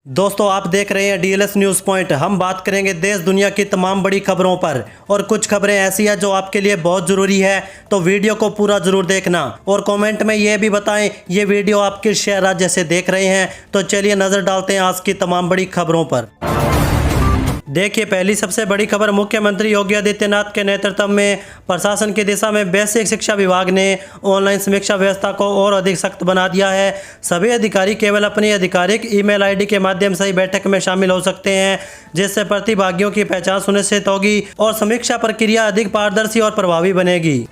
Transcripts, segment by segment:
दोस्तों आप देख रहे हैं डीएलएस न्यूज़ पॉइंट। हम बात करेंगे देश दुनिया की तमाम बड़ी खबरों पर और कुछ खबरें ऐसी हैं जो आपके लिए बहुत ज़रूरी है, तो वीडियो को पूरा ज़रूर देखना और कमेंट में ये भी बताएं ये वीडियो आप किस शहर राज्य से देख रहे हैं। तो चलिए नज़र डालते हैं आज की तमाम बड़ी खबरों पर। देखिए पहली सबसे बड़ी खबर, मुख्यमंत्री योगी आदित्यनाथ के नेतृत्व में प्रशासन की दिशा में बेसिक शिक्षा विभाग ने ऑनलाइन समीक्षा व्यवस्था को और अधिक सख्त बना दिया है। सभी अधिकारी केवल अपनी आधिकारिक ईमेल आईडी के माध्यम से ही बैठक में शामिल हो सकते हैं, जिससे प्रतिभागियों की पहचान सुनिश्चित होगी और समीक्षा प्रक्रिया अधिक पारदर्शी और प्रभावी बनेगी।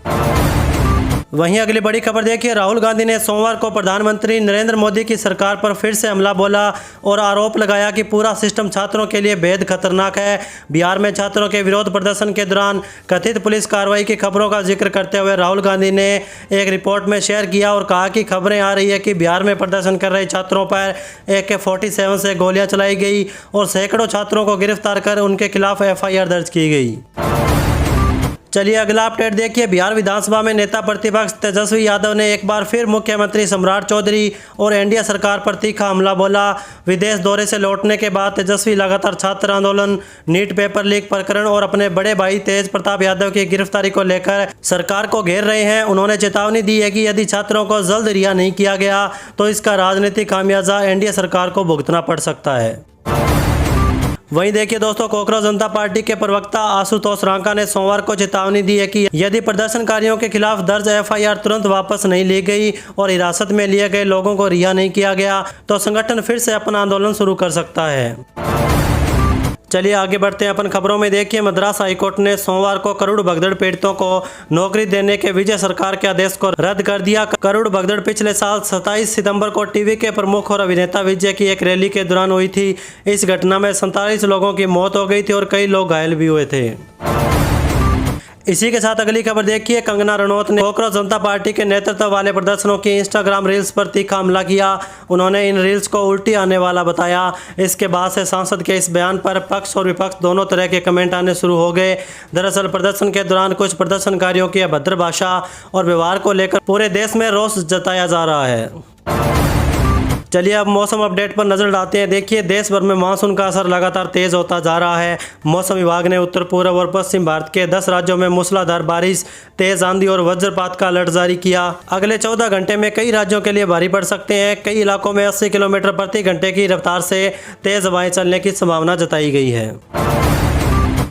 वहीं अगली बड़ी खबर देखिए, राहुल गांधी ने सोमवार को प्रधानमंत्री नरेंद्र मोदी की सरकार पर फिर से हमला बोला और आरोप लगाया कि पूरा सिस्टम छात्रों के लिए बेहद खतरनाक है। बिहार में छात्रों के विरोध प्रदर्शन के दौरान कथित पुलिस कार्रवाई की खबरों का जिक्र करते हुए राहुल गांधी ने एक रिपोर्ट में शेयर किया और कहा कि खबरें आ रही है कि बिहार में प्रदर्शन कर रहे छात्रों पर AK-47 से गोलियां चलाई गई और सैकड़ों छात्रों को गिरफ्तार कर उनके खिलाफ FIR दर्ज की गई। चलिए अगला अपडेट देखिए, बिहार विधानसभा में नेता प्रतिपक्ष तेजस्वी यादव ने एक बार फिर मुख्यमंत्री सम्राट चौधरी और एनडीए सरकार पर तीखा हमला बोला। विदेश दौरे से लौटने के बाद तेजस्वी लगातार छात्र आंदोलन, नीट पेपर लीक प्रकरण और अपने बड़े भाई तेज प्रताप यादव की गिरफ्तारी को लेकर सरकार को घेर रहे हैं। उन्होंने चेतावनी दी है कि यदि छात्रों को जल्द रिहा नहीं किया गया तो इसका राजनीतिक खामियाजा एनडीए सरकार को भुगतना पड़ सकता है। वहीं देखिए दोस्तों, कांग्रेस जनता पार्टी के प्रवक्ता आशुतोष रांका ने सोमवार को चेतावनी दी है कि यदि प्रदर्शनकारियों के खिलाफ दर्ज FIR तुरंत वापस नहीं ली गई और हिरासत में लिए गए लोगों को रिहा नहीं किया गया तो संगठन फिर से अपना आंदोलन शुरू कर सकता है। चलिए आगे बढ़ते हैं अपन खबरों में। देखिए मद्रास हाईकोर्ट ने सोमवार को करोड़ भगदड़ पीड़ितों को नौकरी देने के विजय सरकार के आदेश को रद्द कर दिया। करोड़ भगदड़ पिछले साल 27 सितंबर को टीवी के प्रमुख और अभिनेता विजय की एक रैली के दौरान हुई थी। इस घटना में 47 लोगों की मौत हो गई थी और कई लोग घायल भी हुए थे। इसी के साथ अगली खबर देखिए, कंगना रनौत ने कांग्रेस जनता पार्टी के नेतृत्व वाले प्रदर्शनों की इंस्टाग्राम रील्स पर तीखा हमला किया। उन्होंने इन रील्स को उल्टी आने वाला बताया। इसके बाद से सांसद के इस बयान पर पक्ष और विपक्ष दोनों तरह के कमेंट आने शुरू हो गए। दरअसल प्रदर्शन के दौरान कुछ प्रदर्शनकारियों की अभद्र भाषा और व्यवहार को लेकर पूरे देश में रोष जताया जा रहा है। चलिए अब मौसम अपडेट पर नजर डालते हैं। देखिए देश भर में मानसून का असर लगातार तेज होता जा रहा है। मौसम विभाग ने उत्तर पूर्व और पश्चिम भारत के 10 राज्यों में मूसलाधार बारिश, तेज आंधी और वज्रपात का अलर्ट जारी किया। अगले 14 घंटे में कई राज्यों के लिए भारी पड़ सकते हैं। कई इलाकों में 80 किलोमीटर प्रति घंटे की रफ्तार से तेज हवाएं चलने की संभावना जताई गई है।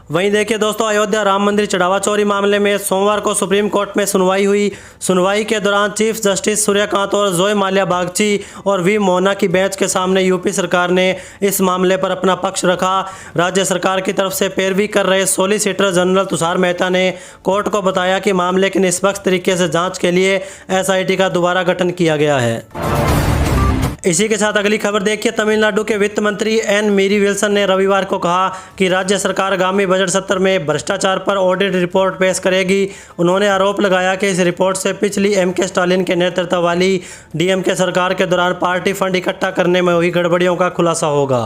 वहीं देखिए दोस्तों, अयोध्या राम मंदिर चढ़ावा चोरी मामले में सोमवार को सुप्रीम कोर्ट में सुनवाई हुई। सुनवाई के दौरान चीफ जस्टिस सूर्यकांत और जोय माल्या बागची और वी मोहना की बेंच के सामने यूपी सरकार ने इस मामले पर अपना पक्ष रखा। राज्य सरकार की तरफ से पैरवी कर रहे सॉलिसिटर जनरल तुषार मेहता ने कोर्ट को बताया कि मामले की निष्पक्ष तरीके से जाँच के लिए SIT का दोबारा गठन किया गया है। इसी के साथ अगली खबर देखिए, तमिलनाडु के वित्त मंत्री एन मेरी विल्सन ने रविवार को कहा कि राज्य सरकार आगामी बजट सत्र में भ्रष्टाचार पर ऑडिट रिपोर्ट पेश करेगी। उन्होंने आरोप लगाया कि इस रिपोर्ट से पिछली MK स्टालिन के नेतृत्व वाली DMK सरकार के दौरान पार्टी फंड इकट्ठा करने में हुई गड़बड़ियों का खुलासा होगा।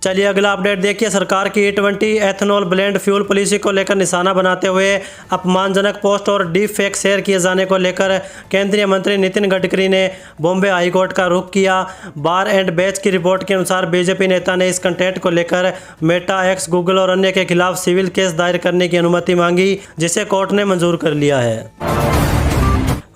चलिए अगला अपडेट देखिए, सरकार की E20 ethanol blend fuel policy को लेकर निशाना बनाते हुए अपमानजनक पोस्ट और डीप फेक शेयर किए जाने को लेकर केंद्रीय मंत्री नितिन गडकरी ने बॉम्बे हाईकोर्ट का रुख किया। बार एंड बैच की रिपोर्ट के अनुसार बीजेपी नेता ने इस कंटेंट को लेकर मेटा, X, गूगल और अन्य के खिलाफ सिविल केस दायर करने की अनुमति मांगी, जिसे कोर्ट ने मंजूर कर लिया है।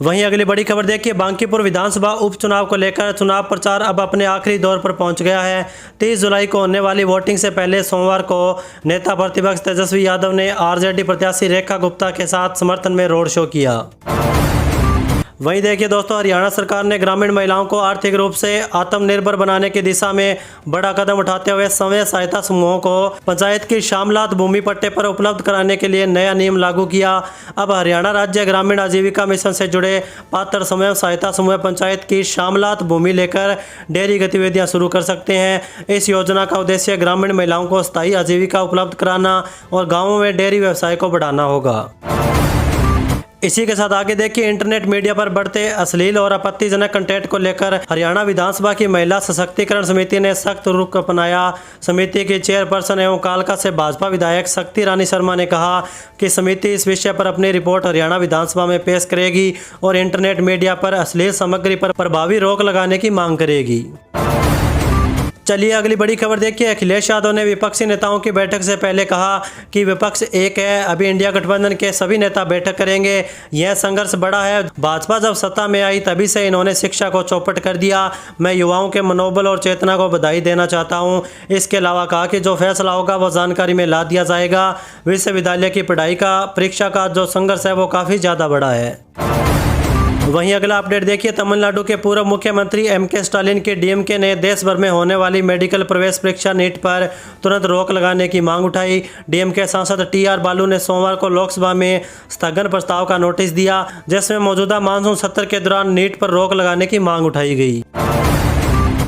वहीं अगली बड़ी खबर देखिए, बांकीपुर विधानसभा उपचुनाव को लेकर चुनाव प्रचार अब अपने आखिरी दौर पर पहुंच गया है। 30 जुलाई को होने वाली वोटिंग से पहले सोमवार को नेता प्रतिपक्ष तेजस्वी यादव ने RJD प्रत्याशी रेखा गुप्ता के साथ समर्थन में रोड शो किया। वहीं देखिए दोस्तों, हरियाणा सरकार ने ग्रामीण महिलाओं को आर्थिक रूप से आत्मनिर्भर बनाने की दिशा में बड़ा कदम उठाते हुए स्वयं सहायता समूहों को पंचायत की शामलात भूमि पट्टे पर उपलब्ध कराने के लिए नया नियम लागू किया। अब हरियाणा राज्य ग्रामीण आजीविका मिशन से जुड़े पात्र स्वयं सहायता समूह पंचायत की शामलात भूमि लेकर डेयरी गतिविधियां शुरू कर सकते हैं। इस योजना का उद्देश्य ग्रामीण महिलाओं को स्थायी आजीविका उपलब्ध कराना और गाँवों में डेयरी व्यवसाय को बढ़ाना होगा। इसी के साथ आगे देखिए, इंटरनेट मीडिया पर बढ़ते अश्लील और आपत्तिजनक कंटेंट को लेकर हरियाणा विधानसभा की महिला सशक्तिकरण समिति ने सख्त रुख अपनाया। समिति की चेयरपर्सन एवं कालका से भाजपा विधायक शक्ति रानी शर्मा ने कहा कि समिति इस विषय पर अपनी रिपोर्ट हरियाणा विधानसभा में पेश करेगी और इंटरनेट मीडिया पर अश्लील सामग्री पर प्रभावी रोक लगाने की मांग करेगी। चलिए अगली बड़ी खबर देखिए। अखिलेश यादव ने विपक्षी नेताओं की बैठक से पहले कहा कि विपक्ष एक है, अभी इंडिया गठबंधन के सभी नेता बैठक करेंगे। यह संघर्ष बड़ा है। भाजपा जब सत्ता में आई तभी से इन्होंने शिक्षा को चौपट कर दिया। मैं युवाओं के मनोबल और चेतना को बधाई देना चाहता हूं। इसके अलावा कहा कि जो फैसला होगा वो जानकारी में ला दिया जाएगा। विश्वविद्यालय की पढ़ाई का परीक्षा का जो संघर्ष है वो काफ़ी ज़्यादा बड़ा है। वहीं अगला अपडेट देखिए। तमिलनाडु के पूर्व मुख्यमंत्री एम.के. स्टालिन के डीएमके ने देश भर में होने वाली मेडिकल प्रवेश परीक्षा नीट पर तुरंत रोक लगाने की मांग उठाई। डीएमके सांसद टी.आर. बालू ने सोमवार को लोकसभा में स्थगन प्रस्ताव का नोटिस दिया, जिसमें मौजूदा मानसून सत्र के दौरान नीट पर रोक लगाने की मांग उठाई गई।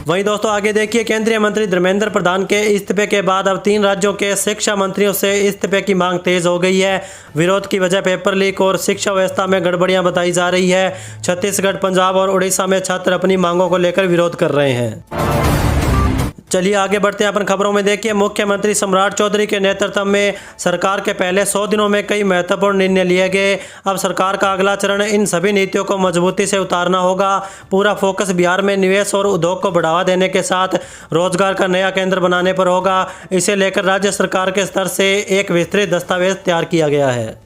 वहीं दोस्तों आगे देखिए। केंद्रीय मंत्री धर्मेंद्र प्रधान के इस्तीफे के बाद अब 3 राज्यों के शिक्षा मंत्रियों से इस्तीफे की मांग तेज हो गई है। विरोध की वजह पेपर लीक और शिक्षा व्यवस्था में गड़बड़ियां बताई जा रही है। छत्तीसगढ़, पंजाब और उड़ीसा में छात्र अपनी मांगों को लेकर विरोध कर रहे हैं। चलिए आगे बढ़ते हैं अपन खबरों में। देखिए, मुख्यमंत्री सम्राट चौधरी के नेतृत्व में सरकार के पहले 100 दिनों में कई महत्वपूर्ण निर्णय लिए गए। अब सरकार का अगला चरण इन सभी नीतियों को मजबूती से उतारना होगा। पूरा फोकस बिहार में निवेश और उद्योग को बढ़ावा देने के साथ रोजगार का नया केंद्र बनाने पर होगा। इसे लेकर राज्य सरकार के स्तर से एक विस्तृत दस्तावेज तैयार किया गया है।